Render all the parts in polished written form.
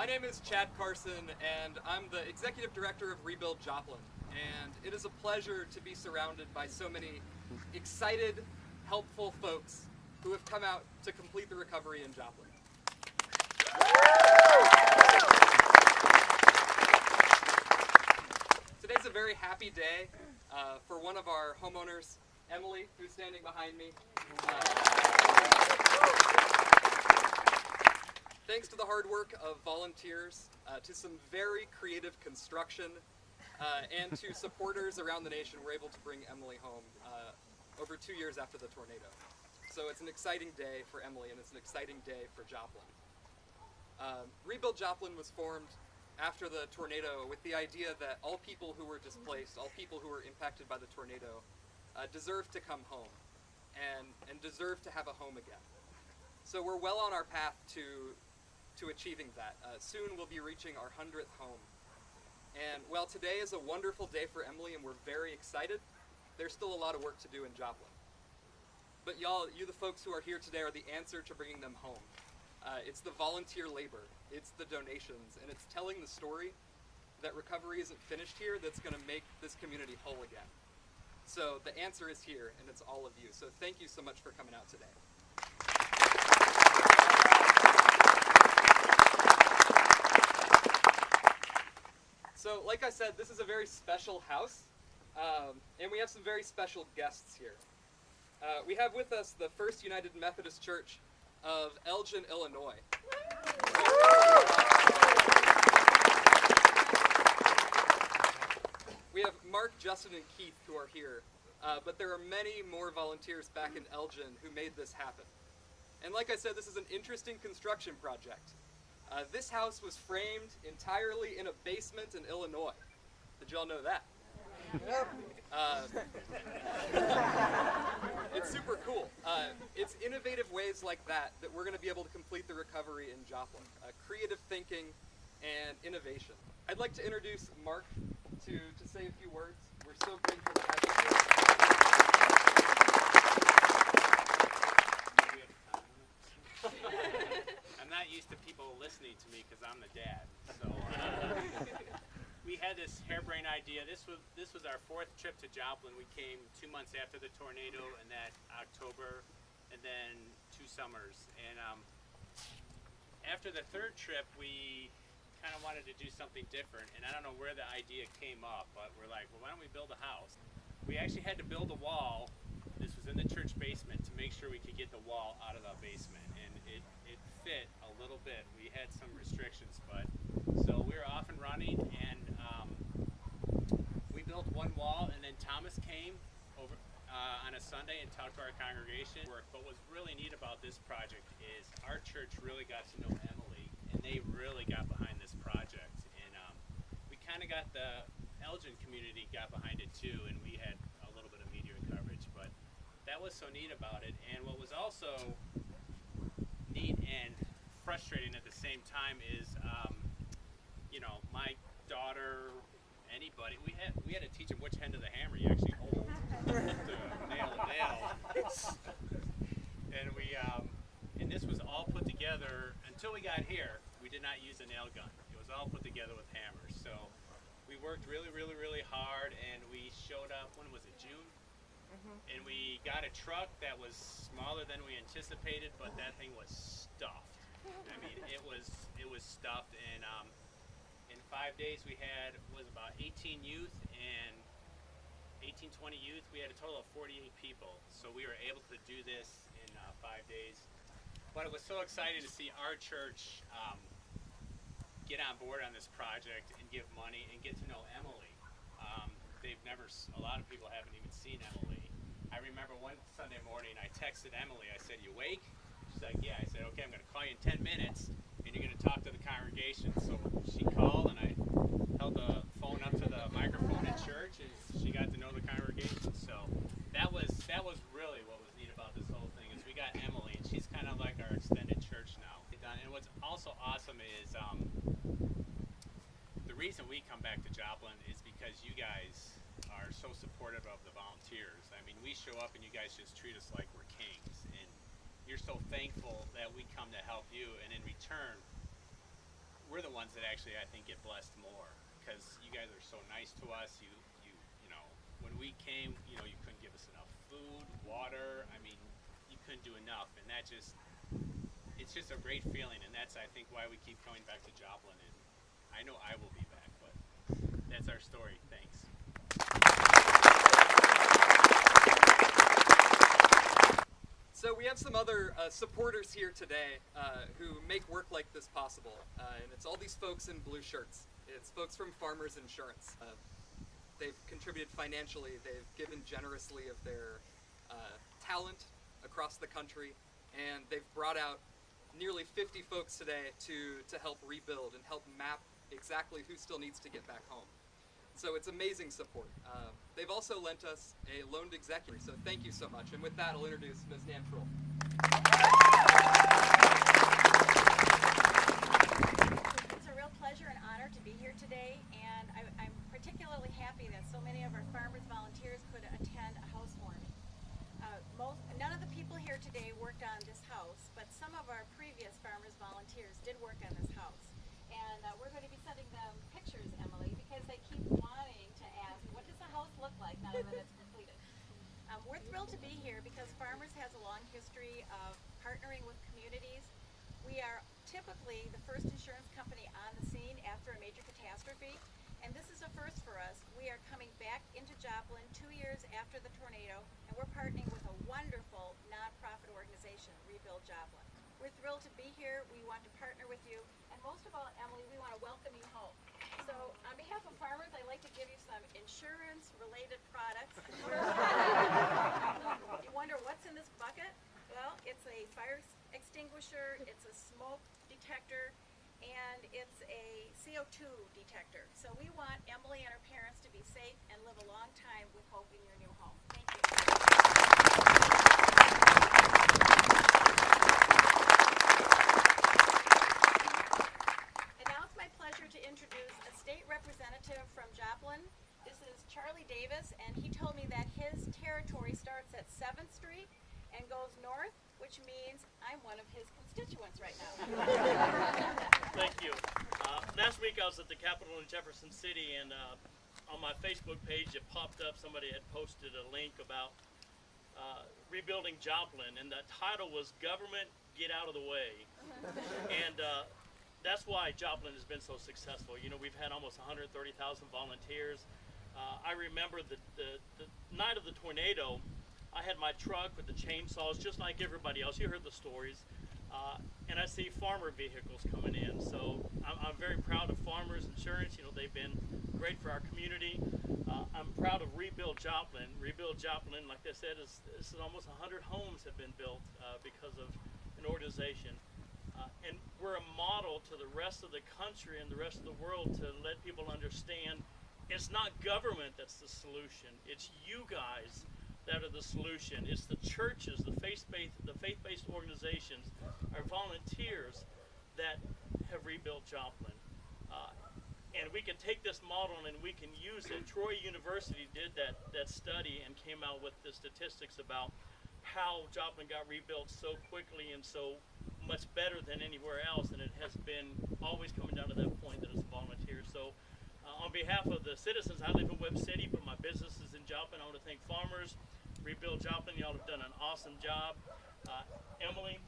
My name is Chad Carson, and I'm the Executive Director of Rebuild Joplin. And it is a pleasure to be surrounded by so many excited, helpful folks who have come out to complete the recovery in Joplin. Today's a very happy day for one of our homeowners, Emily, who's standing behind me. Thanks to the hard work of volunteers, to some very creative construction, and to supporters around the nation, we're able to bring Emily home over 2 years after the tornado. So it's an exciting day for Emily, and it's an exciting day for Joplin. Rebuild Joplin was formed after the tornado with the idea that all people who were displaced, all people who were impacted by the tornado, deserve to come home and deserve to have a home again. So we're well on our path to achieving that. Soon we'll be reaching our 100th home. And while today is a wonderful day for Emily and we're very excited, there's still a lot of work to do in Joplin. But y'all, you the folks who are here today are the answer to bringing them home. It's the volunteer labor, it's the donations, and it's telling the story that recovery isn't finished here that's going to make this community whole again. So the answer is here, and it's all of you. So thank you so much for coming out today. So like I said, this is a very special house, and we have some very special guests here. We have with us the First United Methodist Church of Elgin, Illinois. We have Mark, Justin, and Keith who are here, but there are many more volunteers back in Elgin who made this happen. And like I said, this is an interesting construction project. This house was framed entirely in a basement in Illinois. Did y'all know that? Yep. It's super cool. It's innovative ways like that we're going to be able to complete the recovery in Joplin. Creative thinking and innovation. I'd like to introduce Mark to say a few words. We're so grateful to have you here. I'm not used to people listening to me because I'm the dad. So we had this harebrained idea. This was our 4th trip to Joplin. We came 2 months after the tornado, and that October, and then 2 summers. And after the 3rd trip, we kind of wanted to do something different. And I don't know where the idea came up, but we're like, well, why don't we build a house? We actually had to build a wall. This was in the church basement to make sure we could get the wall out of the basement. And it fit a little bit. We had some restrictions, but so we were off and running, and we built one wall, and then Thomas came over on a Sunday and talked to our congregation. But what's really neat about this project is our church really got to know Emily, and they really got behind this project, and we kind of got the Elgin community got behind it too, and we had a little bit of media coverage, but that was so neat about it. And what was also neat and frustrating at the same time is, you know, my daughter, anybody, we had to teach them which end of the hammer you actually hold to nail a nail. And and this was all put together until we got here. We did not use a nail gun. It was all put together with hammers. So we worked really, really, really hard, and we showed up. When was it? June. And we got a truck that was smaller than we anticipated, but that thing was stuffed. I mean, it was stuffed, and in 5 days we was about 18 youth and 20 youth. We had a total of 48 people, so we were able to do this in 5 days. But it was so exciting to see our church get on board on this project and give money and get to know Emily. A lot of people haven't even seen Emily. I remember one Sunday morning I texted Emily, I said, "You awake?" She's like, "Yeah." I said, "Okay, I'm going to call you in 10 minutes and you're going to talk to the congregation." So she called, and I held the phone up to the microphone in church, and she got to know the congregation. So that was really what was neat about this whole thing, is we got Emily, and she's kind of like our extended church now. And what's also awesome is the reason we come back to Joplin is because you guys are so supportive of the volunteers. I mean, we show up and you guys just treat us like we're kings, and you're so thankful that we come to help you, and in return, we're the ones that actually, I think, get blessed more, because you guys are so nice to us. You know, when we came, you couldn't give us enough food, water. I mean, you couldn't do enough, and it's just a great feeling, and that's, I think, why we keep coming back to Joplin, and I know I will be back, but that's our story. Thanks. So we have some other supporters here today who make work like this possible, and it's all these folks in blue shirts. It's folks from Farmers Insurance. They've contributed financially, they've given generously of their talent across the country, and they've brought out nearly 50 folks today to help rebuild and help map exactly who still needs to get back home. So it's amazing support. They've also lent us a loaned executor, so thank you so much. And with that, I'll introduce Ms. Nan Troll. It's a real pleasure and honor to be here today, and I'm particularly happy that so many of our farmers volunteers could attend a housewarming. None of the people here today worked on this house, but some of our previous farmers volunteers did work on this house. And we're going to be sending them pictures, Emily, because they keep wanting to ask, what does the house look like now that it's completed? We're thrilled to be here because Farmers has a long history of partnering with communities. We are typically the first insurance company on the scene after a major catastrophe, and this is a first for us. We are coming back into Joplin 2 years after the tornado, and we're partnering with a wonderful nonprofit organization, Rebuild Joplin. We're thrilled to be here. We want to partner with you, and most of all, Emily, we want to welcome you home. So on behalf of Farmers, I'd like to give you some insurance-related products. You wonder what's in this bucket? Well, it's a fire extinguisher, it's a smoke detector, and it's a CO2 detector. So we want Emily and her parents to be safe and live a long time with hope in your new home. Thank you. And now it's my pleasure to introduce a state representative from Joplin. This is Charlie Davis, and he told me that his territory starts at 7th Street and goes north, which means I'm one of his constituents right now. Thank you. Last week I was at the Capitol in Jefferson City, and on my Facebook page it popped up, somebody had posted a link about rebuilding Joplin, and the title was Government Get Out of the Way. And that's why Joplin has been so successful. You know, we've had almost 130,000 volunteers. I remember the night of the tornado, I had my truck with the chainsaws just like everybody else. You heard the stories. And I see farmer vehicles coming in. So I'm very proud of Farmers Insurance. You know, they've been great for our community. I'm proud of Rebuild Joplin. Rebuild Joplin, like I said, is almost 100 homes have been built because of an organization. And we're a model to the rest of the country and the rest of the world to let people understand it's not government that's the solution. It's you guys that are the solution. It's the churches, the faith-based organizations, our volunteers that have rebuilt Joplin. And we can take this model and we can use it. Troy University did that study and came out with the statistics about how Joplin got rebuilt so quickly and so much better than anywhere else, and it has been always coming down to that point that it's volunteers. So on behalf of the citizens, I live in Webb City, but my business is in Joplin. I want to thank Farmers, Rebuild Joplin. Y'all have done an awesome job. Emily,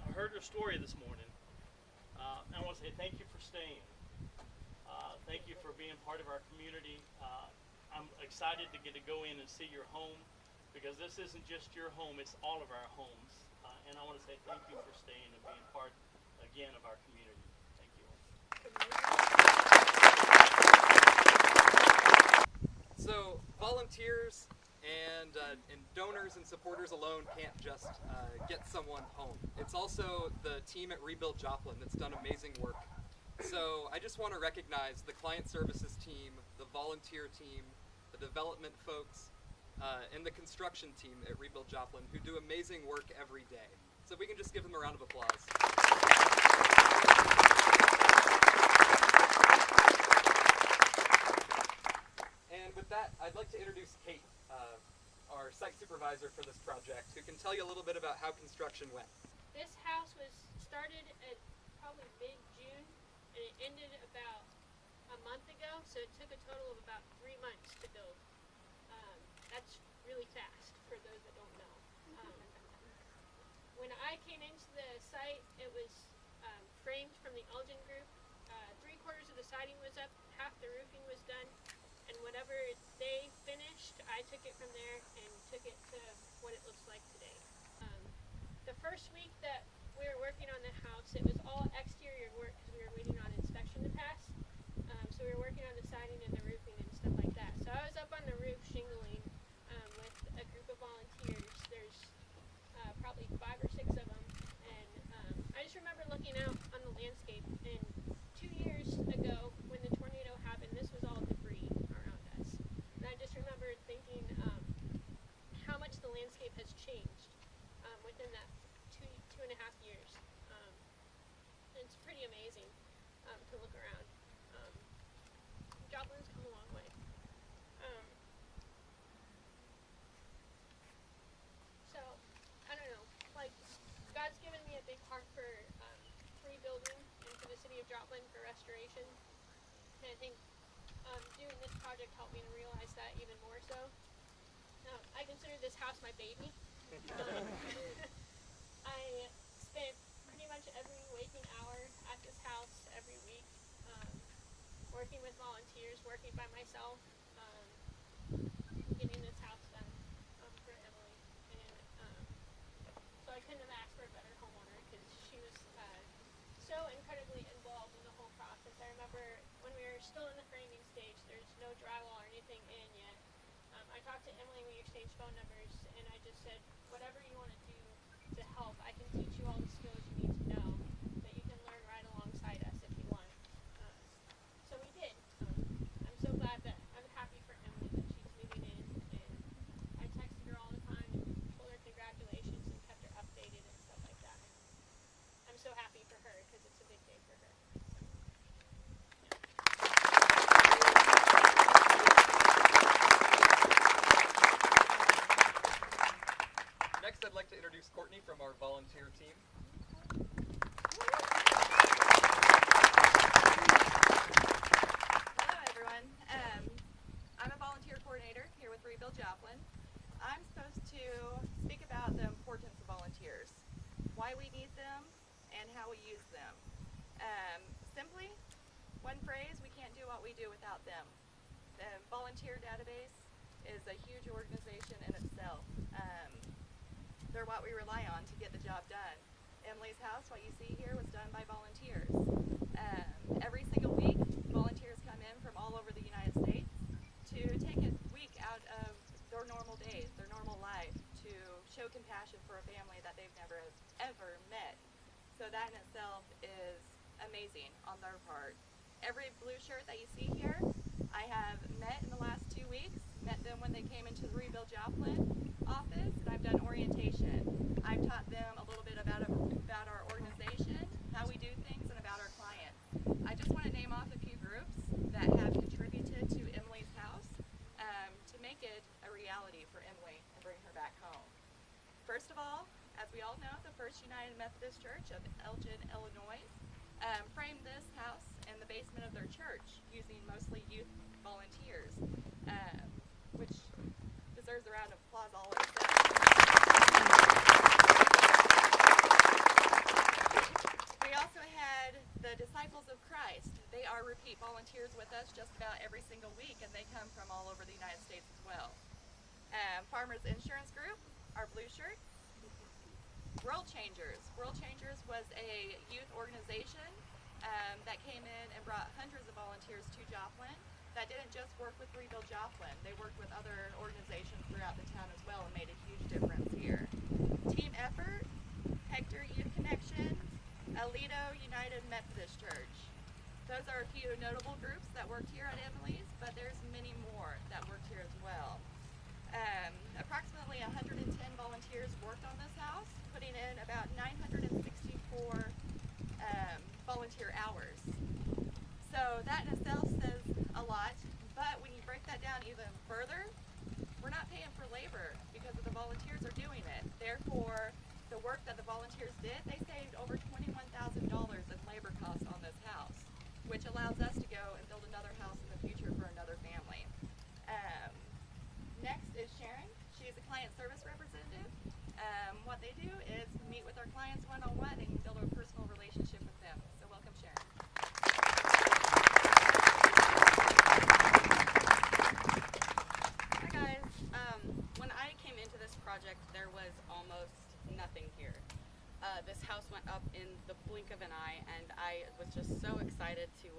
I heard your story this morning. I want to say thank you for staying. Thank you for being part of our community. I'm excited to get to go in and see your home, because this isn't just your home, it's all of our homes. And I want to say thank you for staying and being part, again, of our community. Thank you. So volunteers and donors and supporters alone can't just get someone home. It's also the team at Rebuild Joplin that's done amazing work. So I just want to recognize the client services team, the volunteer team, the development folks, and the construction team at Rebuild Joplin, who do amazing work every day. So if we can just give them a round of applause. And with that, I'd like to introduce Kate, our site supervisor for this project, who can tell you a little bit about how construction went. This house was started at probably mid-June, and it ended about a month ago, so it took a total of about 3 months to build. That's really fast for those that don't know. When I came into the site, it was framed from the Elgin group. 3/4 of the siding was up, half the roofing was done, and whatever they finished, I took it from there and took it to what it looks like today. The first week that we were working on the house, it was all exterior work because we were waiting on inspection to pass. So we were working on the siding and the roofing and stuff like that. So I was up on the roof shingling with a group of volunteers. There's probably 5 or 6 of them, and I just remember looking out on the landscape, and 2 years ago when the tornado happened, this was all debris around us. And I just remember thinking how much the landscape has changed within that 2.5 years. It's pretty amazing to look around. Joplin's come a long way. So, I don't know, like, God's given me a big heart for rebuilding and for the city of Joplin for restoration. And I think doing this project helped me to realize that even more so. I consider this house my baby. I spent pretty much every waking hour at this house every week, working with volunteers, working by myself, getting this house done for Emily. And so I couldn't have asked for a better homeowner because she was so incredibly involved in the whole process. I remember when we were still in the framing stage, there's no drywall or anything in yet. I talked to Emily, we exchanged phone numbers, and I just said, whatever you want to do to help, I can teach you all the skills you need to know that you can learn right alongside us if you want. So we did. I'm so glad that I'm happy for Emily that she's moving in, and I texted her all the time and told her congratulations and kept her updated and stuff like that. I'm so happy for her because it's a big day for her. Next, I'd like to introduce Courtney from our volunteer team. Hello, everyone. I'm a volunteer coordinator here with Rebuild Joplin. I'm supposed to speak about the importance of volunteers, why we need them, and how we use them. Simply, one phrase, we can't do what we do without them. The volunteer database is a huge organization in itself. They're what we rely on to get the job done. Emily's house, what you see here, was done by volunteers. Every single week, volunteers come in from all over the United States to take a week out of their normal days, their normal life, to show compassion for a family that they've never ever met. So that in itself is amazing on their part. Every blue shirt that you see here, I have met in the last 2 weeks, met them when they came into the Rebuild Joplin office, and I've done orientation. I've taught them a little bit about our organization, how we do things, and about our clients. I just want to name off a few groups that have contributed to Emily's house to make it a reality for Emily and bring her back home. First of all, as we all know, the First United Methodist Church of Elgin, Illinois, framed this house in the basement of their church using mostly youth volunteers, which deserves a round of applause all in itself. We also had the Disciples of Christ. They are repeat volunteers with us just about every single week, and they come from all over the United States as well. Farmers Insurance Group, our blue shirts. World Changers. World Changers was a youth organization that came in and brought hundreds of volunteers to Joplin that didn't just work with Rebuild Joplin. They worked with other organizations throughout the town as well and made a huge difference here. Team Effort, Hector Youth Connection, Aledo United Methodist Church. Those are a few notable groups that worked here at Emily's, but there's many more that worked here as well. Approximately 110 volunteers worked on this house, putting in about 964 volunteer hours. So that in itself says a lot, but when you break that down even further, we're not paying for labor because the volunteers are doing it. Therefore, the work that the volunteers did, they saved over $21,000 in labor allows us to go and build another house in the future for another family. Next is Sharon. She's a client service representative. What they do is meet with our clients one-on-one and build a personal relationship with them. So welcome, Sharon. Hi guys. When I came into this project, there was almost nothing here. This house went up in the blink of an eye, and I was just so excited to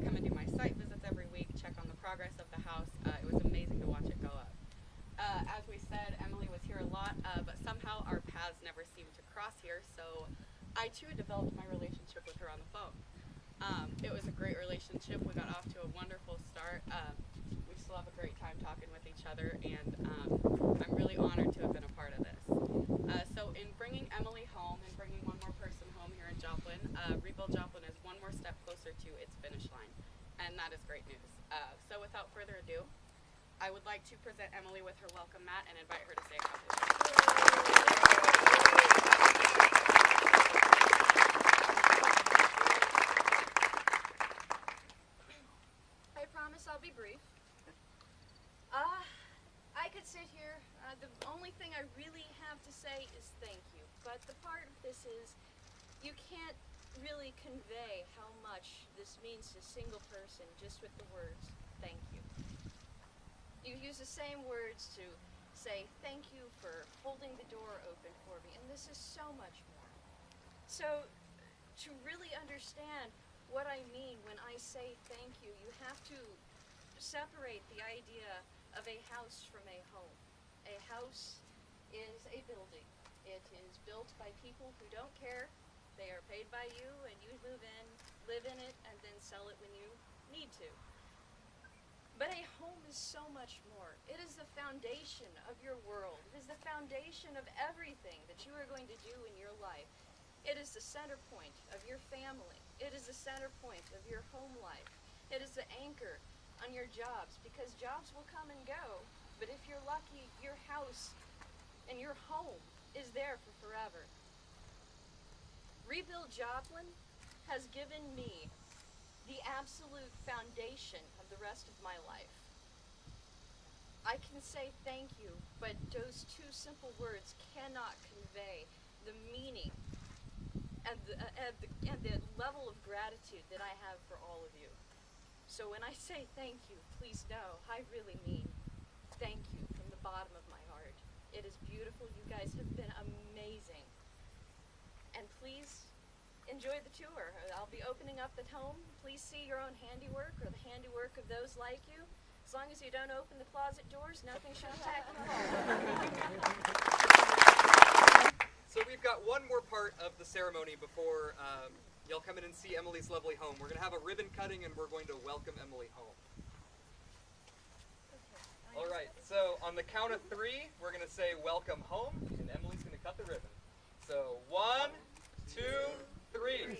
come and do my site visits every week, check on the progress of the house. It was amazing to watch it go up. As we said, Emily was here a lot, but somehow our paths never seemed to cross here, so I too developed my relationship with her on the phone. It was a great relationship. We got off to a wonderful start. We still have a great time talking with each other, and I'm really honored to have been a part of this. So in bringing Emily home and bringing one more person home here in Joplin, Rebuild Joplin is one more step closer to its finish line, and that is great news. So without further ado, I would like to present Emily with her welcome mat and invite her to say a couple of words. I promise I'll be brief. I could sit here. The only thing I really have to say is thank you. But the part of this is you can't really convey how much this means to a single person just with the words thank you. You use the same words to say thank you for holding the door open for me, and this is so much more. So to really understand what I mean when I say thank you, you have to separate the idea of a house from a home. A house is a building. It is built by people who don't care. They are paid by you, and you move in, live in it, and then sell it when you need to. But a home is so much more. It is the foundation of your world. It is the foundation of everything that you are going to do in your life. It is the center point of your family. It is the center point of your home life. It is the anchor on your jobs, because jobs will come and go, but if you're lucky, your house and your home is there for forever. Rebuild Joplin has given me the absolute foundation of the rest of my life. I can say thank you, but those two simple words cannot convey the meaning and the level of gratitude that I have for all of you. So when I say thank you, please know I really mean thank you from the bottom of my heart. It is beautiful. You guys have been amazing. And please enjoy the tour. I'll be opening up at home. Please see your own handiwork or the handiwork of those like you. As long as you don't open the closet doors, nothing shall attack the home. So we've got one more part of the ceremony before y'all come in and see Emily's lovely home. We're going to have a ribbon cutting, and we're going to welcome Emily home. All right, so on the count of 3, we're going to say welcome home, and Emily's going to cut the ribbon. So 1, 2, 3.